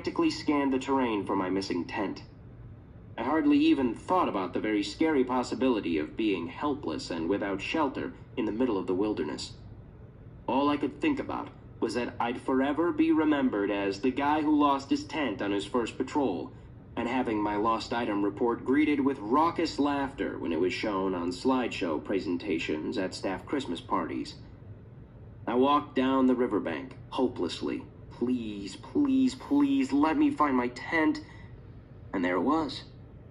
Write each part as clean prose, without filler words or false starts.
frantically scanned the terrain for my missing tent. I hardly even thought about the very scary possibility of being helpless and without shelter in the middle of the wilderness. All I could think about was that I'd forever be remembered as the guy who lost his tent on his first patrol, and having my lost item report greeted with raucous laughter when it was shown on slideshow presentations at staff Christmas parties. I walked down the riverbank, hopelessly. Please, please, please, let me find my tent. And there it was,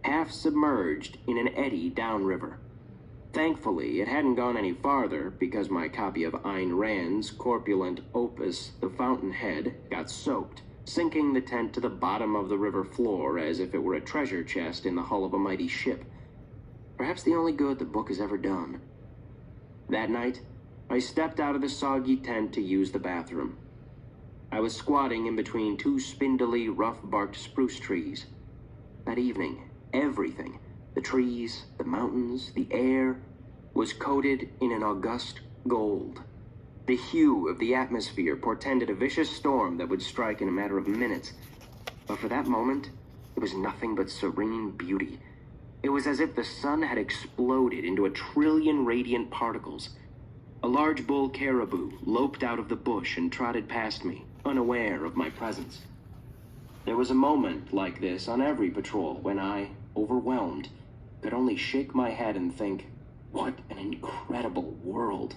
half submerged in an eddy downriver. Thankfully, it hadn't gone any farther because my copy of Ayn Rand's corpulent opus, The Fountainhead, got soaked, sinking the tent to the bottom of the river floor as if it were a treasure chest in the hull of a mighty ship. Perhaps the only good the book has ever done. That night, I stepped out of the soggy tent to use the bathroom. I was squatting in between two spindly, rough-barked spruce trees. That evening, everything, the trees, the mountains, the air, was coated in an august gold. The hue of the atmosphere portended a vicious storm that would strike in a matter of minutes. But for that moment, it was nothing but serene beauty. It was as if the sun had exploded into 1 trillion radiant particles. A large bull caribou loped out of the bush and trotted past me, unaware of my presence. There was a moment like this on every patrol when I, overwhelmed, could only shake my head and think, what an incredible world.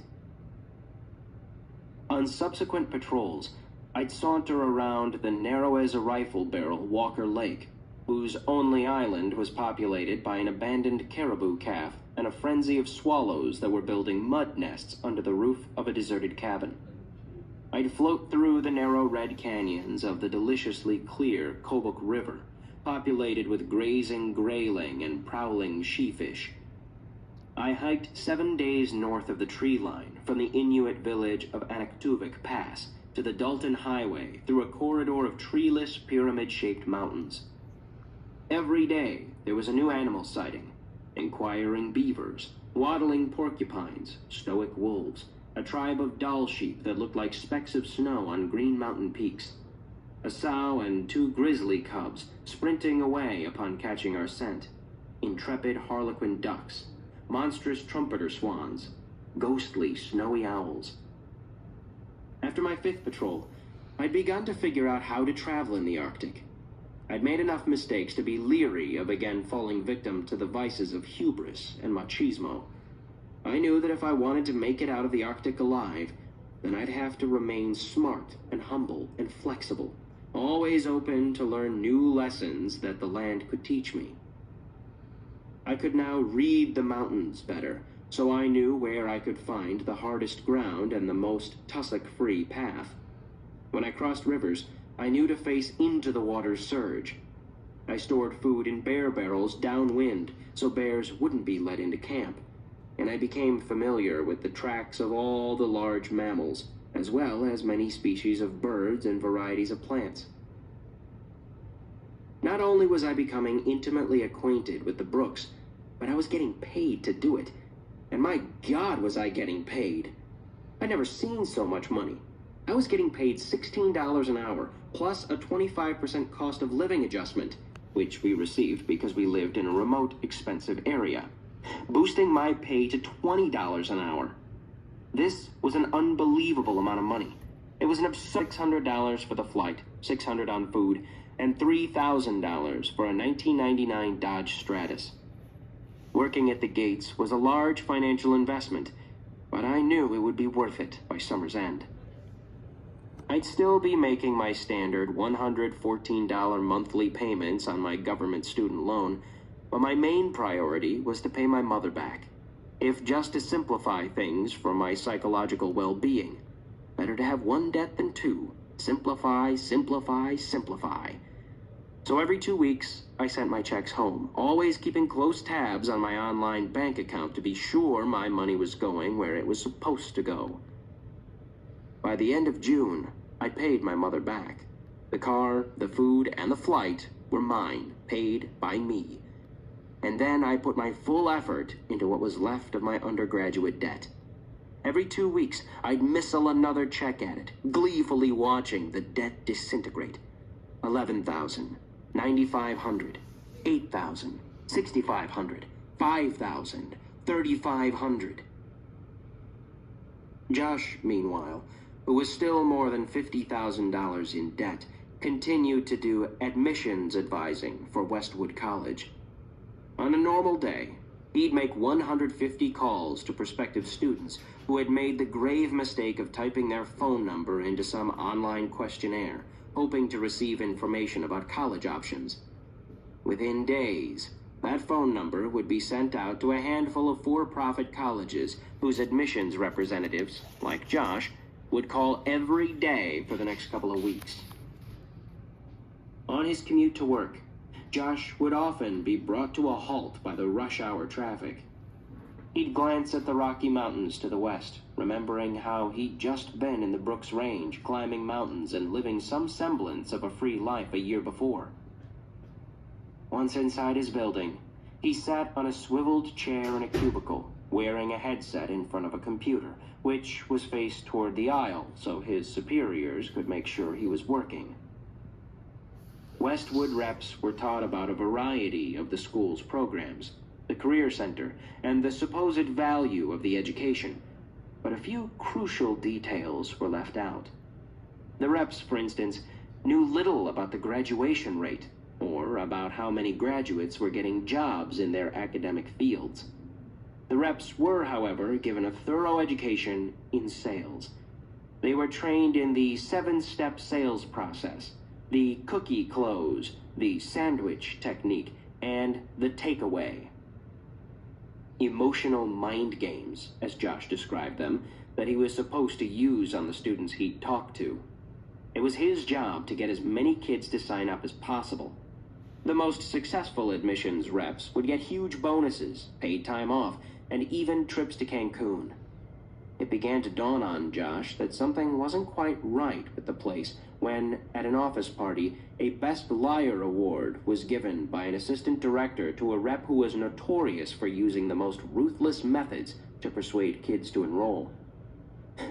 On subsequent patrols, I'd saunter around the narrow-as-a-rifle-barrel Walker Lake, whose only island was populated by an abandoned caribou calf and a frenzy of swallows that were building mud nests under the roof of a deserted cabin. I'd float through the narrow red canyons of the deliciously clear Kobuk River, populated with grazing grayling and prowling sheefish. I hiked 7 days north of the tree line from the Inuit village of Anaktuvik Pass to the Dalton Highway through a corridor of treeless, pyramid-shaped mountains. Every day, there was a new animal sighting: inquiring beavers, waddling porcupines, stoic wolves, a tribe of doll sheep that looked like specks of snow on green mountain peaks, a sow and 2 grizzly cubs sprinting away upon catching our scent, intrepid harlequin ducks, monstrous trumpeter swans, ghostly snowy owls. After my 5th patrol, I'd begun to figure out how to travel in the Arctic. I'd made enough mistakes to be leery of again falling victim to the vices of hubris and machismo. I knew that if I wanted to make it out of the Arctic alive, then I'd have to remain smart and humble and flexible, always open to learn new lessons that the land could teach me. I could now read the mountains better, so I knew where I could find the hardest ground and the most tussock-free path. When I crossed rivers, I knew to face into the water's surge. I stored food in bear barrels downwind so bears wouldn't be let into camp, and I became familiar with the tracks of all the large mammals, as well as many species of birds and varieties of plants. Not only was I becoming intimately acquainted with the brooks, but I was getting paid to do it. And my God, was I getting paid. I'd never seen so much money. I was getting paid $16 an hour, plus a 25% cost of living adjustment, which we received because we lived in a remote, expensive area, boosting my pay to $20 an hour. This was an unbelievable amount of money. It was an absurd $600 for the flight, $600 on food, and $3,000 for a 1999 Dodge Stratus. Working at the gates was a large financial investment, but I knew it would be worth it by summer's end. I'd still be making my standard $114 monthly payments on my government student loan, but my main priority was to pay my mother back, if just to simplify things for my psychological well-being. Better to have one debt than two. Simplify, simplify, simplify. So every 2 weeks, I sent my checks home, always keeping close tabs on my online bank account to be sure my money was going where it was supposed to go. By the end of June, I paid my mother back. The car, the food, and the flight were mine, paid by me. And then I put my full effort into what was left of my undergraduate debt. Every 2 weeks, I'd missile another check at it, gleefully watching the debt disintegrate. $11,000, $9,500, $8,000, $6,500, $5,000, $3,500. Josh, meanwhile, who was still more than $50,000 in debt, continued to do admissions advising for Westwood College. On a normal day, he'd make 150 calls to prospective students who had made the grave mistake of typing their phone number into some online questionnaire, hoping to receive information about college options. Within days, that phone number would be sent out to a handful of for-profit colleges whose admissions representatives, like Josh, would call every day for the next couple of weeks. On his commute to work, Josh would often be brought to a halt by the rush hour traffic. He'd glance at the Rocky Mountains to the west, remembering how he'd just been in the Brooks Range, climbing mountains and living some semblance of a free life a year before. Once inside his building, he sat on a swiveled chair in a cubicle, wearing a headset in front of a computer, which was faced toward the aisle so his superiors could make sure he was working. Westwood reps were taught about a variety of the school's programs, the Career Center, and the supposed value of the education, but a few crucial details were left out. The reps, for instance, knew little about the graduation rate, or about how many graduates were getting jobs in their academic fields. The reps were, however, given a thorough education in sales. They were trained in the 7-step sales process, the cookie close, the sandwich technique, and the takeaway. Emotional mind games, as Josh described them, that he was supposed to use on the students he'd talked to. It was his job to get as many kids to sign up as possible. The most successful admissions reps would get huge bonuses, paid time off, and even trips to Cancun. It began to dawn on Josh that something wasn't quite right with the place when, at an office party, a Best Liar award was given by an assistant director to a rep who was notorious for using the most ruthless methods to persuade kids to enroll.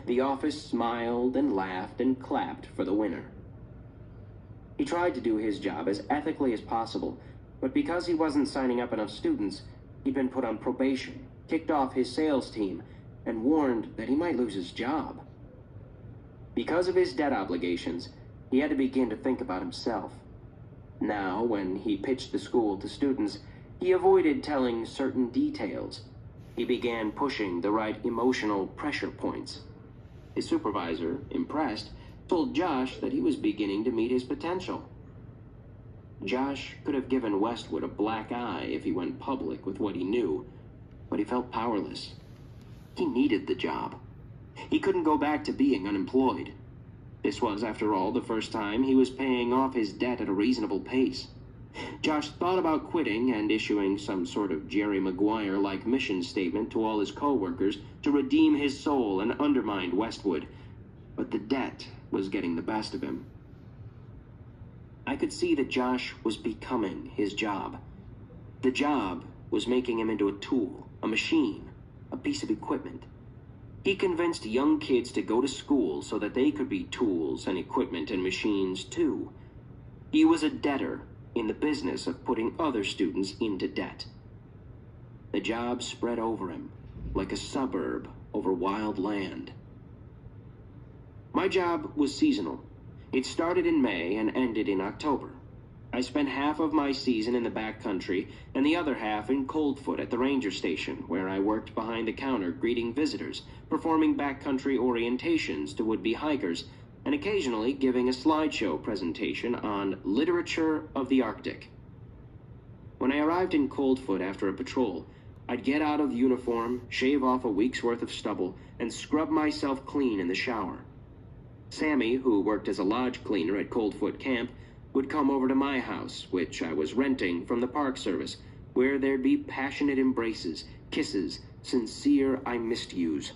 The office smiled and laughed and clapped for the winner. He tried to do his job as ethically as possible, but because he wasn't signing up enough students, he'd been put on probation, kicked off his sales team, and warned that he might lose his job. Because of his debt obligations, he had to begin to think about himself. Now, when he pitched the school to students, he avoided telling certain details. He began pushing the right emotional pressure points. His supervisor, impressed, told Josh that he was beginning to meet his potential. Josh could have given Westwood a black eye if he went public with what he knew, but he felt powerless. He needed the job. He couldn't go back to being unemployed. This was, after all, the first time he was paying off his debt at a reasonable pace. Josh thought about quitting and issuing some sort of Jerry Maguire-like mission statement to all his co-workers to redeem his soul and undermine Westwood, but the debt was getting the best of him. I could see that Josh was becoming his job. The job was making him into a tool, a machine, a piece of equipment. He convinced young kids to go to school so that they could be tools and equipment and machines too. He was a debtor in the business of putting other students into debt. The job spread over him like a suburb over wild land. My job was seasonal. It started in May and ended in October. I spent half of my season in the backcountry and the other half in Coldfoot at the ranger station, where I worked behind the counter greeting visitors, performing backcountry orientations to would-be hikers, and occasionally giving a slideshow presentation on literature of the Arctic. When I arrived in Coldfoot after a patrol, I'd get out of uniform, shave off a week's worth of stubble, and scrub myself clean in the shower. Sammy, who worked as a lodge cleaner at Coldfoot Camp, would come over to my house, which I was renting from the Park Service, where there'd be passionate embraces, kisses, sincere I missed yous.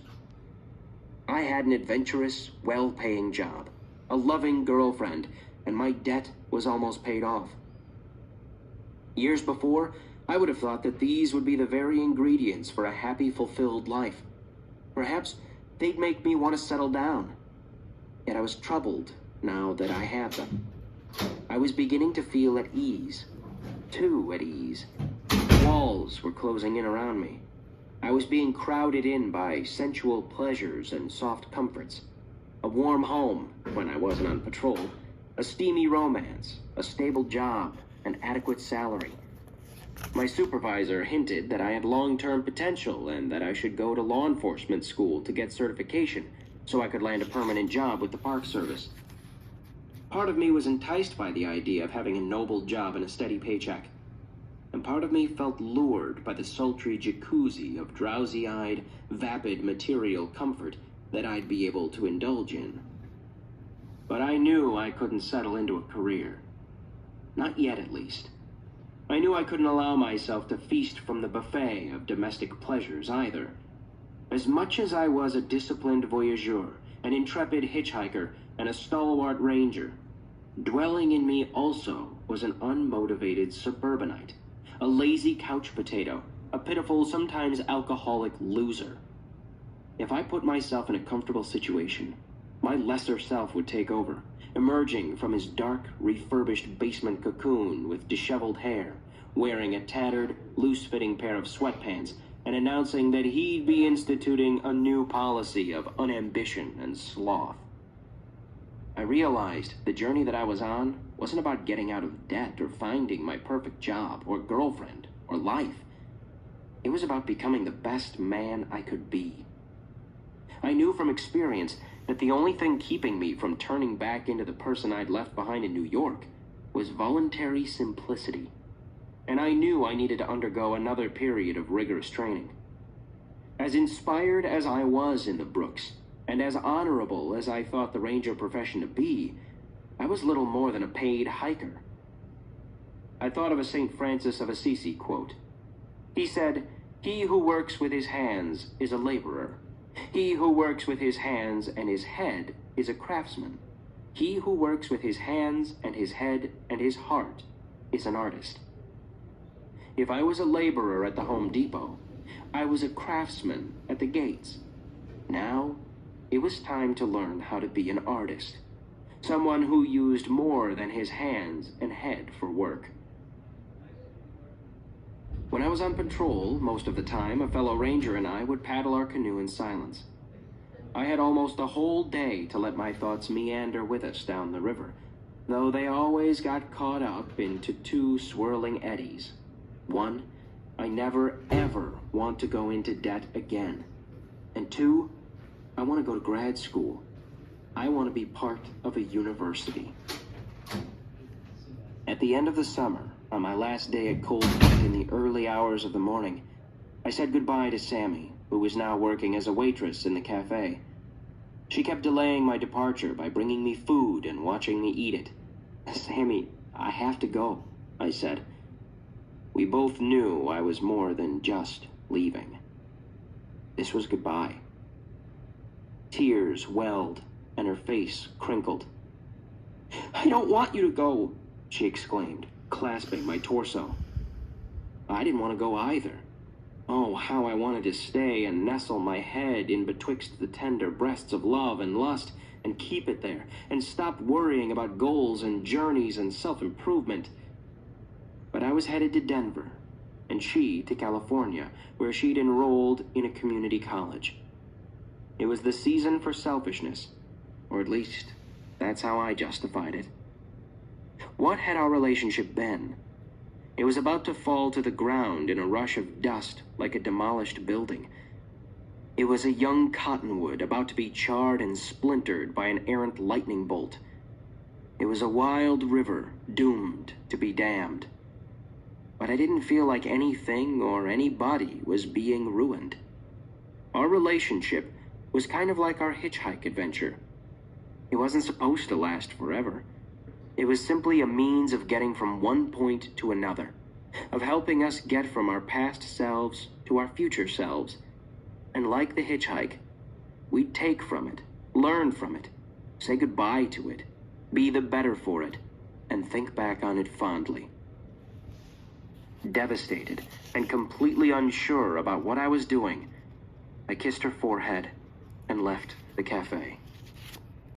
I had an adventurous, well-paying job, a loving girlfriend, and my debt was almost paid off. Years before, I would have thought that these would be the very ingredients for a happy, fulfilled life. Perhaps they'd make me want to settle down. Yet I was troubled now that I had them. I was beginning to feel at ease. Too at ease. Walls were closing in around me. I was being crowded in by sensual pleasures and soft comforts. A warm home, when I wasn't on patrol. A steamy romance, a stable job, an adequate salary. My supervisor hinted that I had long-term potential and that I should go to law enforcement school to get certification so I could land a permanent job with the Park Service. Part of me was enticed by the idea of having a noble job and a steady paycheck. And part of me felt lured by the sultry jacuzzi of drowsy-eyed, vapid material comfort that I'd be able to indulge in. But I knew I couldn't settle into a career. Not yet, at least. I knew I couldn't allow myself to feast from the buffet of domestic pleasures either. As much as I was a disciplined voyageur, an intrepid hitchhiker, and a stalwart ranger, dwelling in me also was an unmotivated suburbanite, a lazy couch potato, a pitiful, sometimes alcoholic loser. If I put myself in a comfortable situation, my lesser self would take over, emerging from his dark, refurbished basement cocoon with disheveled hair, wearing a tattered, loose-fitting pair of sweatpants, and announcing that he'd be instituting a new policy of unambition and sloth. I realized the journey that I was on wasn't about getting out of debt or finding my perfect job or girlfriend or life. It was about becoming the best man I could be. I knew from experience that the only thing keeping me from turning back into the person I'd left behind in New York was voluntary simplicity. And I knew I needed to undergo another period of rigorous training. As inspired as I was in the Brooks, and as honorable as I thought the ranger profession to be, I was little more than a paid hiker. I thought of a St. Francis of Assisi quote. He said, "He who works with his hands is a laborer. He who works with his hands and his head is a craftsman. He who works with his hands and his head and his heart is an artist." If I was a laborer at the Home Depot, I was a craftsman at the gates. Now, it was time to learn how to be an artist. Someone who used more than his hands and head for work. When I was on patrol, most of the time, a fellow ranger and I would paddle our canoe in silence. I had almost a whole day to let my thoughts meander with us down the river, though they always got caught up into two swirling eddies. One, I never ever want to go into debt again. And two, I want to go to grad school. I want to be part of a university. At the end of the summer, on my last day at Cold in the early hours of the morning, I said goodbye to Sammy, who was now working as a waitress in the cafe. She kept delaying my departure by bringing me food and watching me eat it. "Sammy, I have to go," I said. We both knew I was more than just leaving. This was goodbye. Tears welled, and her face crinkled. "I don't want you to go," she exclaimed, clasping my torso. I didn't want to go either. Oh, how I wanted to stay and nestle my head in betwixt the tender breasts of love and lust, and keep it there, and stop worrying about goals and journeys and self-improvement. But I was headed to Denver, and she to California, where she'd enrolled in a community college. It was the season for selfishness, or at least, that's how I justified it. What had our relationship been? It was about to fall to the ground in a rush of dust like a demolished building. It was a young cottonwood about to be charred and splintered by an errant lightning bolt. It was a wild river doomed to be dammed. But I didn't feel like anything or anybody was being ruined. Our relationship was kind of like our hitchhike adventure. It wasn't supposed to last forever. It was simply a means of getting from one point to another, of helping us get from our past selves to our future selves. And like the hitchhike, we'd take from it, learn from it, say goodbye to it, be the better for it, and think back on it fondly. Devastated and completely unsure about what I was doing, I kissed her forehead and left the cafe.